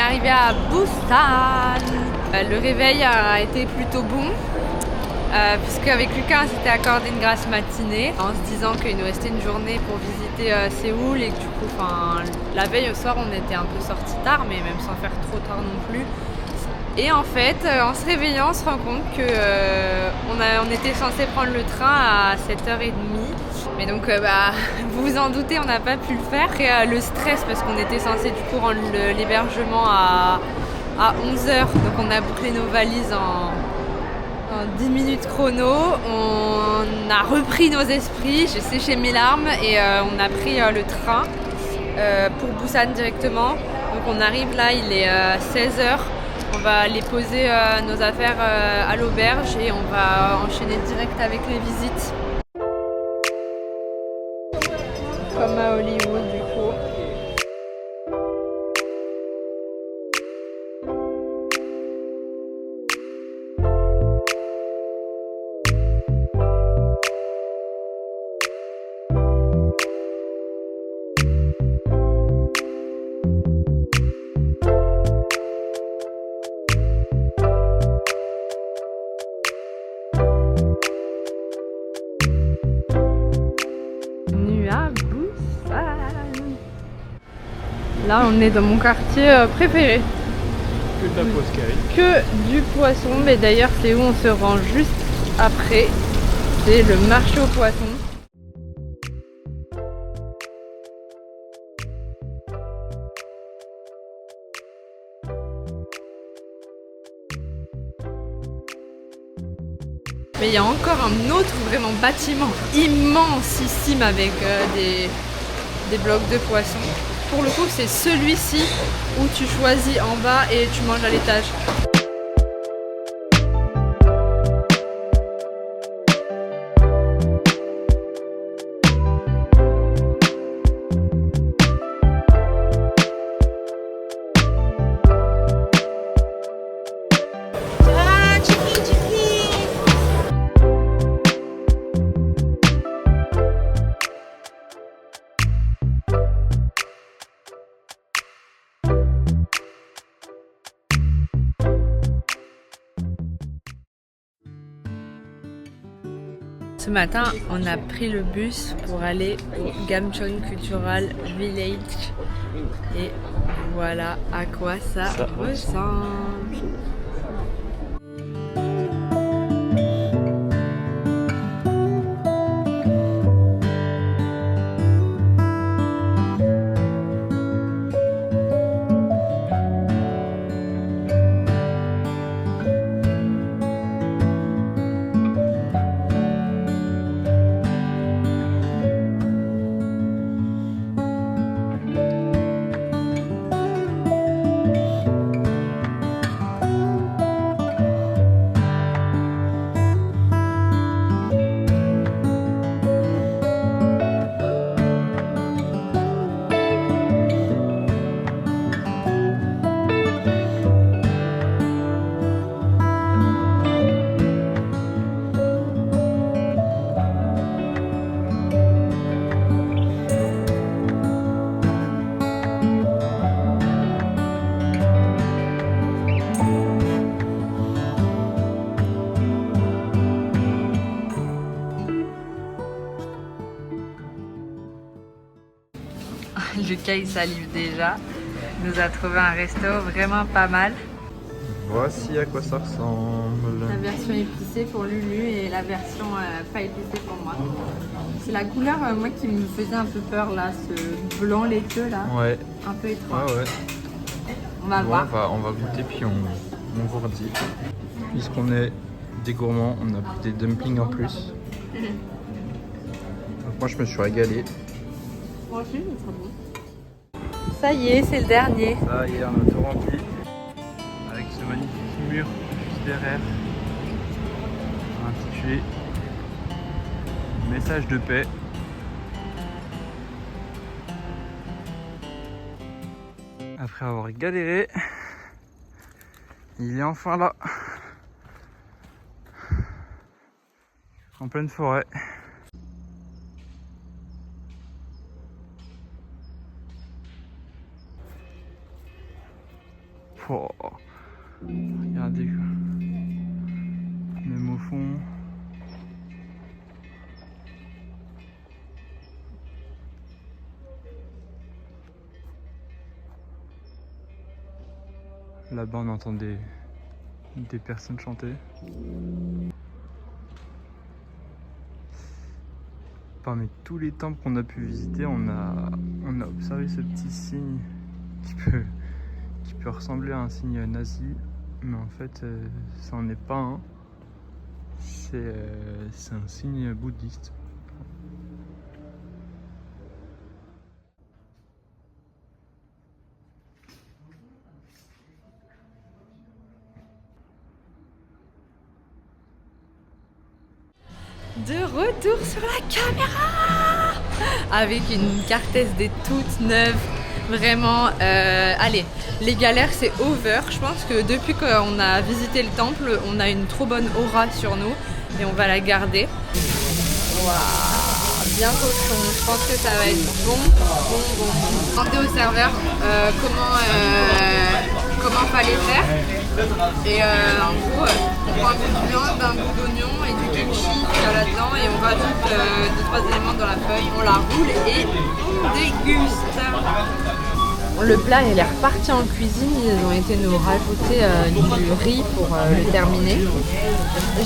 arrivé à Busan. Le réveil a été plutôt bon. Puisque avec Lucas on s'était accordé une grasse matinée en se disant qu'il nous restait une journée pour visiter Séoul et que du coup la veille au soir on était un peu sortis tard mais même sans faire trop tard non plus. Et en fait en se réveillant on se rend compte que on était censé prendre le train à 7h30 mais donc vous vous en doutez on n'a pas pu le faire. Et le stress parce qu'on était censé du coup rendre l'hébergement à 11h donc on a bouclé nos valises en 10 minutes chrono, on a repris nos esprits, j'ai séché mes larmes et on a pris le train pour Busan directement. Donc on arrive là, il est 16h, on va aller poser nos affaires à l'auberge et on va enchaîner direct avec les visites. Comme à Hollywood du coup. Là, on est dans mon quartier préféré. Que de la poiscaille. Que du poisson, mais d'ailleurs, c'est où on se rend juste après. C'est le marché aux poissons. Mais il y a encore un autre vraiment bâtiment immensissime avec des blocs de poissons. Pour le coup, c'est celui-ci où tu choisis en bas et tu manges à l'étage. Ce matin, on a pris le bus pour aller au Gamcheon Cultural Village et voilà à quoi ça ressemble. Lucas il salive déjà, il nous a trouvé un resto vraiment pas mal. Voici à quoi ça ressemble. La version épicée pour Lulu et la version pas épicée pour moi. C'est la couleur moi qui me faisait un peu peur là, ce blanc laiteux là, Ouais. un peu étrange. Ouais. On va voir. On va goûter puis on vous redit. Puisqu'on est des gourmands, on a pris des dumplings en plus. Donc moi je me suis régalé. Moi aussi, c'est très bon. Ça y est, c'est le dernier. Ça y est, on a tout rempli. Avec ce magnifique mur juste derrière. Intitulé Message de paix. Après avoir galéré, il est enfin là. En pleine forêt. Oh, regardez, même au fond. Là-bas, on entend des personnes chanter. Parmi tous les temples qu'on a pu visiter, on a observé ce petit signe qui peut ressembler à un signe nazi, mais en fait, ça n'en est pas un. C'est un signe bouddhiste. De retour sur la caméra avec une carte SD toute neuve. Vraiment, allez, les galères c'est over. Je pense que depuis qu'on a visité le temple, on a une trop bonne aura sur nous et on va la garder. Waouh, bien cochon. Je pense que ça va être bon. Demandez au serveur comment fallait faire. Et en gros, on prend un peu de viande, un bout d'oignon et du kimchi qu'il y a là-dedans et on rajoute 2-3 éléments dans la feuille, on la roule et on déguste. Le plat il est reparti en cuisine, ils ont été nous rajouter du riz pour le terminer.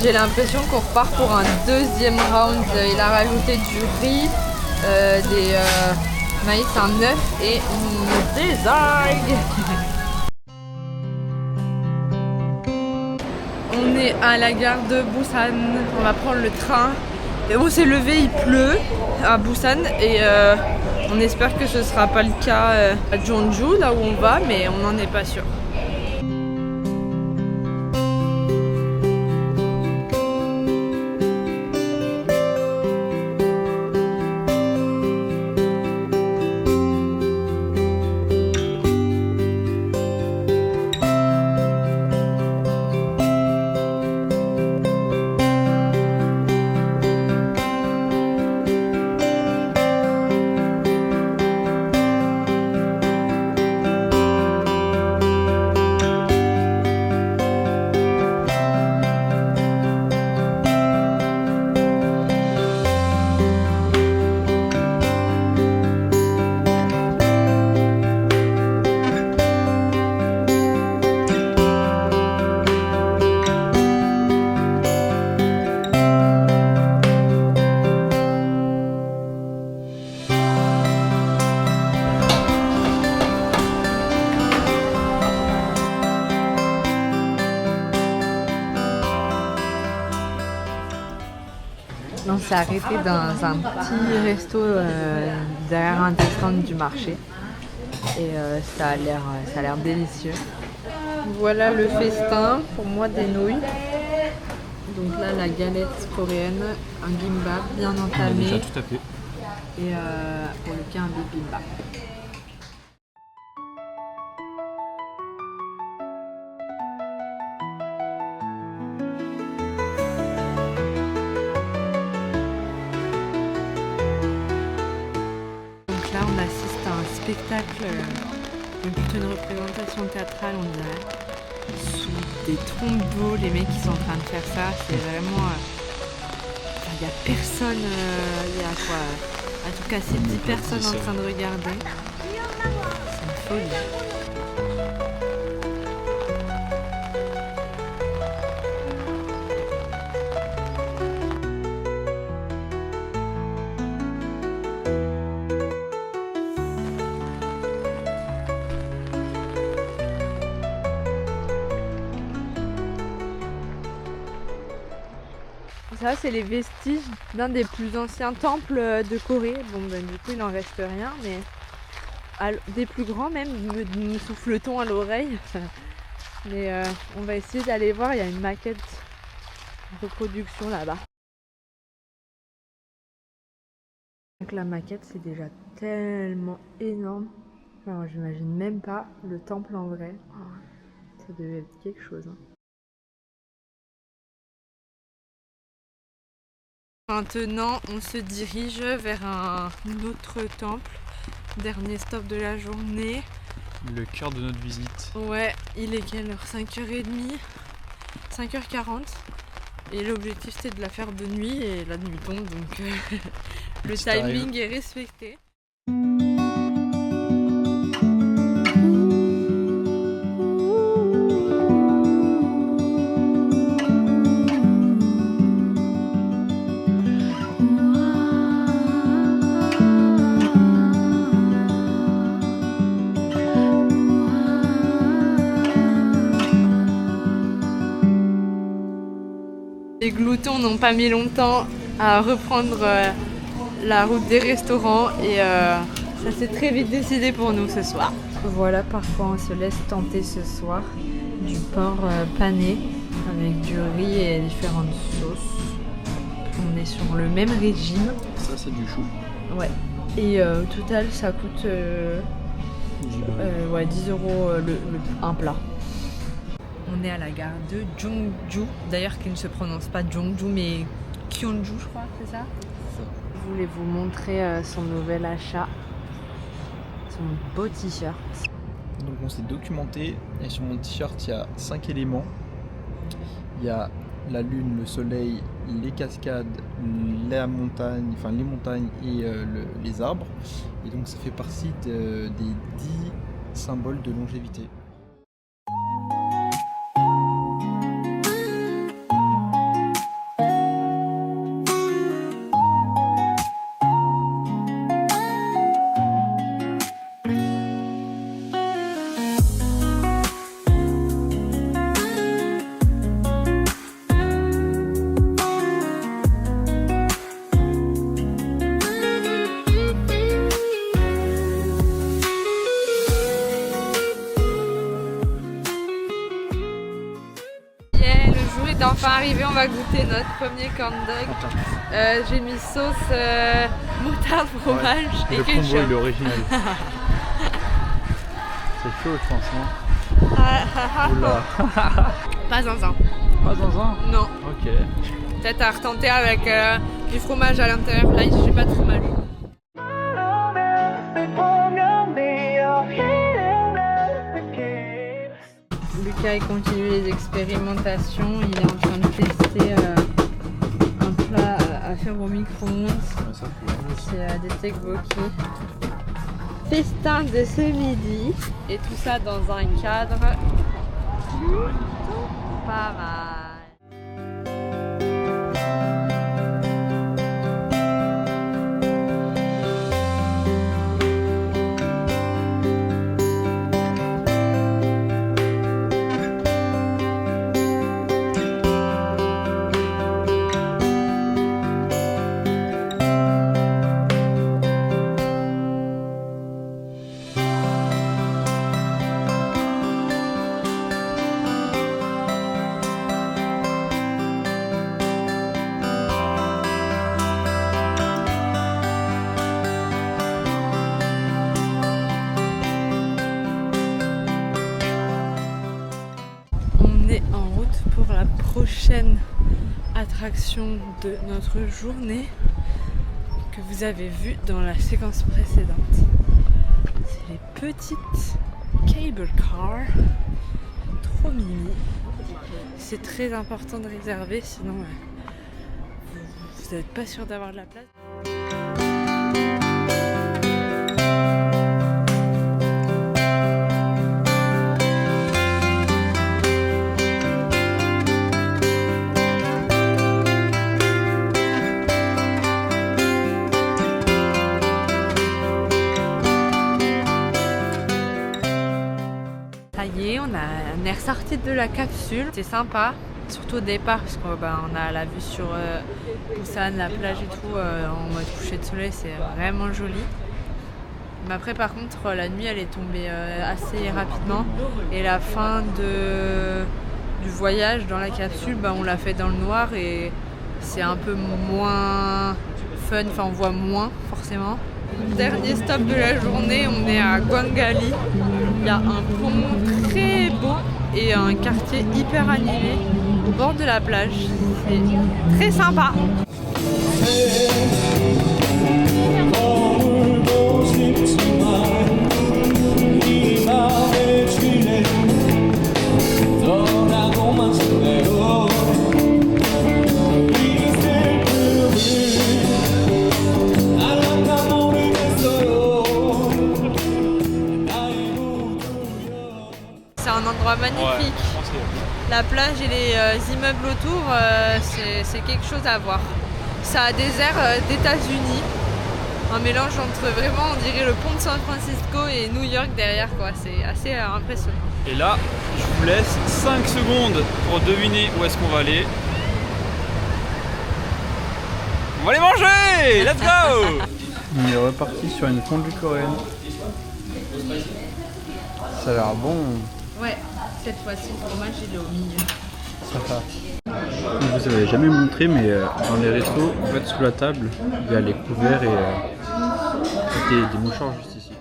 J'ai l'impression qu'on repart pour un deuxième round. Il a rajouté du riz, des maïs, un œuf et des algues. On est à la gare de Busan, on va prendre le train. Et on s'est levé, il pleut à Busan et on espère que ce sera pas le cas à Jeonju, là où on va, mais on n'en est pas sûr. On s'est arrêté dans un petit resto derrière un des stands du marché et ça a l'air délicieux. Voilà le festin, pour moi des nouilles. Donc là la galette coréenne, un gimbap bien entamé. Déjà tout tapé. Et pour le cas un bibimbap. Là, on assiste à un spectacle, plutôt une représentation théâtrale, on dirait, sous des trombeaux, les mecs qui sont en train de faire ça, c'est vraiment... Il n'y a personne, il y a quoi, en tout cas c'est 10 personnes en train de regarder, c'est une folie. Ça, c'est les vestiges d'un des plus anciens temples de Corée. Bon, ben, du coup, il n'en reste rien, mais des plus grands même, me souffle-t-on à l'oreille. Mais on va essayer d'aller voir, il y a une maquette de reproduction là-bas. Donc la maquette, c'est déjà tellement énorme. Enfin, j'imagine même pas le temple en vrai. Ça devait être quelque chose. Hein. Maintenant, on se dirige vers un autre temple. Dernier stop de la journée. le cœur de notre visite. Ouais, il est quelle heure? 5h30, 5h40. Et l'objectif c'était de la faire de nuit et la nuit tombe donc le timing est respecté. Les gloutons n'ont pas mis longtemps à reprendre la route des restaurants et ça s'est très vite décidé pour nous ce soir. Voilà, parfois on se laisse tenter ce soir du porc pané avec du riz et différentes sauces. On est sur le même régime. Ça c'est du chou. Ouais. Et au total ça coûte 10 € un plat. On est à la gare de Jeongju, d'ailleurs qui ne se prononce pas Jeongju mais Kyonju je crois, c'est ça? Je voulais vous montrer son nouvel achat, son beau t-shirt. Donc on s'est documenté et sur mon t-shirt il y a 5 éléments. Il y a la lune, le soleil, les cascades, la montagne, enfin les montagnes et les arbres. Et donc ça fait partie des 10 symboles de longévité. Enfin arrivé, on va goûter notre premier corn dog. J'ai mis sauce moutarde, fromage et le ketchup. Le combo, l'original. C'est chaud je pense, non? Oula. Pas zinzin. Pas zinzin? Non. Ok. Peut-être à retenter avec du fromage à l'intérieur. Là, j'ai pas de fromage. Lucas il continue les expérimentations, il est en train de tester un plat à faire au micro-ondes. C'est des tteokbokki. Festin de ce midi et tout ça dans un cadre plutôt pas mal. En route pour la prochaine attraction de notre journée que vous avez vue dans la séquence précédente. C'est les petites cable cars, trop mimi. C'est très important de réserver, sinon vous n'êtes pas sûr d'avoir de la place. On est ressorti de la capsule, c'est sympa, surtout au départ parce qu'on a la vue sur Busan, la plage et tout en mode coucher de soleil, c'est vraiment joli. Mais après par contre la nuit elle est tombée assez rapidement et la fin du voyage dans la capsule on l'a fait dans le noir et c'est un peu moins fun, enfin on voit moins forcément. Dernier stop de la journée, on est à Gwangali. Il y a un pont très beau et un quartier hyper animé au bord de la plage. C'est très sympa. magnifique. La plage et les immeubles autour, c'est quelque chose à voir. Ça a des airs d'États-Unis. Un mélange entre vraiment, on dirait le pont de San Francisco et New York derrière, quoi. C'est assez impressionnant. Et là, je vous laisse 5 secondes pour deviner où est-ce qu'on va aller. On va aller manger! Let's go! On est reparti sur une fondue coréenne. Ça a l'air bon. Ouais, cette fois-ci, le fromage il est au milieu. Ça va. Je vous avais jamais montré, mais dans les restos, en fait, sous la table, il y a les couverts et des mouchoirs juste ici.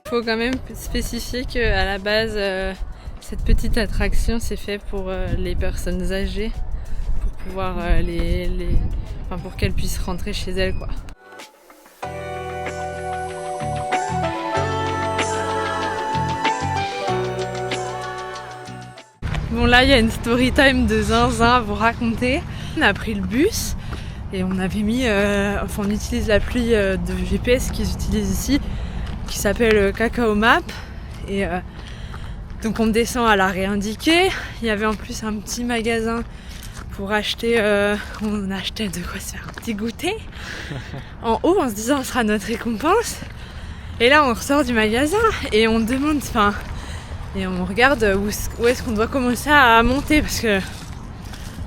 Il faut quand même spécifier qu'à la base, cette petite attraction c'est fait pour les personnes âgées, pour pouvoir pour qu'elles puissent rentrer chez elles, quoi. Bon, là il y a une story time de zinzin à vous raconter. On a pris le bus et on avait mis, on utilise l'appli de GPS qu'ils utilisent ici, qui s'appelle Kakao Map, et donc on descend à l'arrêt indiqué. Il y avait en plus un petit magasin pour acheter, on achetait de quoi se faire un petit goûter en haut en se disant ce sera notre récompense. Et là on ressort du magasin et on demande, et on regarde où est-ce qu'on doit commencer à monter, parce que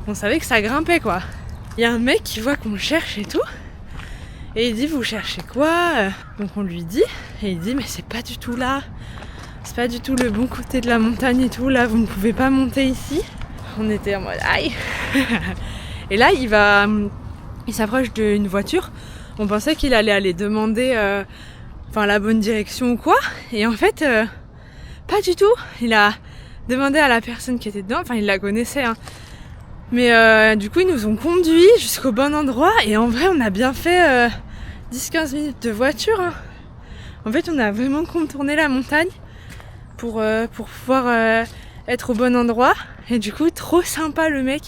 on savait que ça grimpait, quoi. Il y a un mec qui voit qu'on cherche et tout. Et il dit vous cherchez quoi? Donc on lui dit, et il dit mais c'est pas du tout là, c'est pas du tout le bon côté de la montagne et tout, là vous ne pouvez pas monter ici. On était en mode aïe. Et là il s'approche d'une voiture, on pensait qu'il allait aller demander la bonne direction ou quoi, et en fait pas du tout. Il a demandé à la personne qui était dedans, il la connaissait hein. Mais du coup ils nous ont conduits jusqu'au bon endroit, et en vrai on a bien fait 10-15 minutes de voiture hein. En fait on a vraiment contourné la montagne pour pouvoir être au bon endroit, et du coup trop sympa le mec.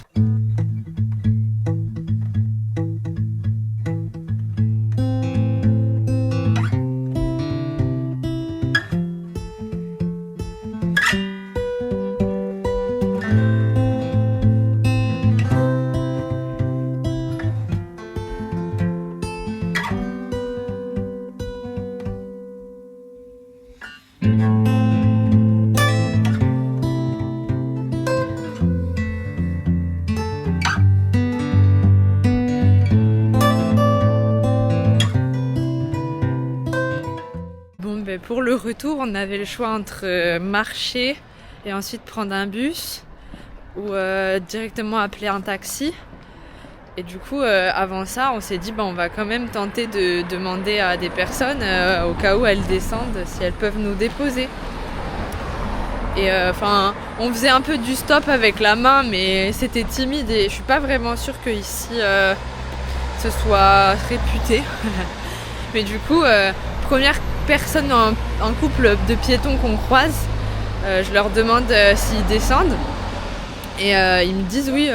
Pour le retour, on avait le choix entre marcher et ensuite prendre un bus ou directement appeler un taxi. Et du coup, avant ça, on s'est dit on va quand même tenter de demander à des personnes au cas où elles descendent, si elles peuvent nous déposer. Et on faisait un peu du stop avec la main, mais c'était timide et je suis pas vraiment sûre que ici ce soit réputé. Mais du coup, première personne en couple de piétons qu'on croise, je leur demande s'ils descendent, et ils me disent oui,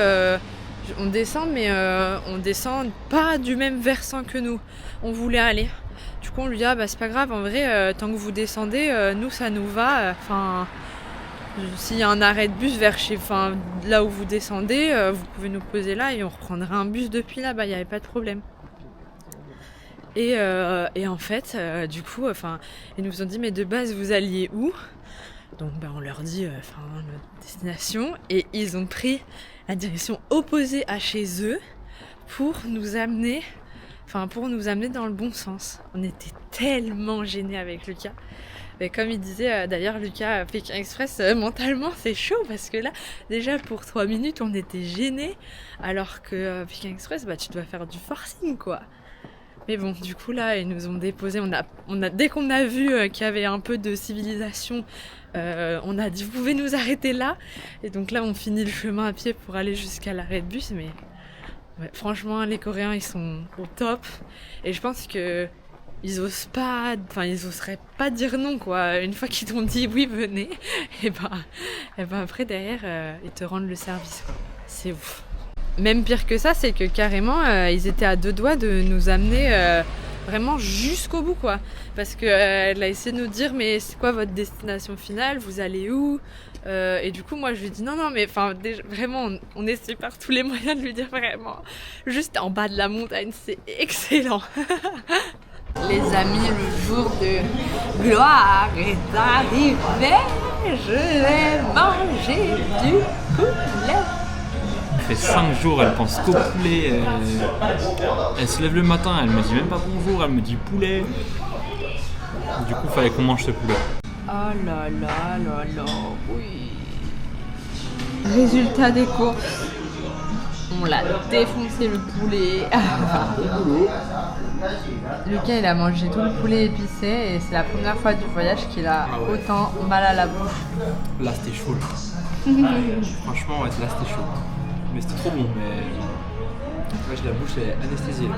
on descend, mais on descend pas du même versant que nous, on voulait aller. Du coup on lui dit c'est pas grave, en vrai tant que vous descendez, nous ça nous va, s'il y a un arrêt de bus vers là où vous descendez, vous pouvez nous poser là et on reprendra un bus depuis là-bas, il n'y avait pas de problème. Et en fait, du coup, ils nous ont dit mais de base vous alliez où? Donc on leur dit notre destination, et ils ont pris la direction opposée à chez eux pour nous amener dans le bon sens. On était tellement gênés avec Lucas. Mais comme il disait d'ailleurs Lucas, Pékin Express, mentalement c'est chaud parce que là déjà pour 3 minutes on était gênés alors que Pékin Express bah tu dois faire du forcing quoi. Mais bon du coup là ils nous ont déposé, dès qu'on a vu qu'il y avait un peu de civilisation, on a dit vous pouvez nous arrêter là, et donc là on finit le chemin à pied pour aller jusqu'à l'arrêt de bus. Mais ouais, franchement les Coréens ils sont au top et je pense que ils oseraient pas dire non quoi. Une fois qu'ils t'ont dit oui venez, et ben après derrière ils te rendent le service quoi. C'est ouf. Même pire que ça, c'est que carrément ils étaient à 2 doigts de nous amener vraiment jusqu'au bout quoi. Parce que elle a essayé de nous dire mais c'est quoi votre destination finale, vous allez où, et du coup moi je lui ai dit non mais enfin vraiment on essaie par tous les moyens de lui dire vraiment juste en bas de la montagne c'est excellent. Les amis, le jour de gloire est arrivé, je vais manger du poulet. Ça fait 5 jours, elle pense qu'au poulet. Elle se lève le matin, elle me dit même pas bonjour, elle me dit poulet. Du coup, il fallait qu'on mange ce poulet. Oh là là là là, oui. Résultat des courses. On l'a défoncé le poulet. Lucas il a mangé tout le poulet épicé et c'est la première fois du voyage qu'il a autant mal à la bouche. Là c'était chaud. Franchement ouais, là c'était chaud. Mais c'était trop bon, mais ouais, j'ai la bouche est anesthésiée.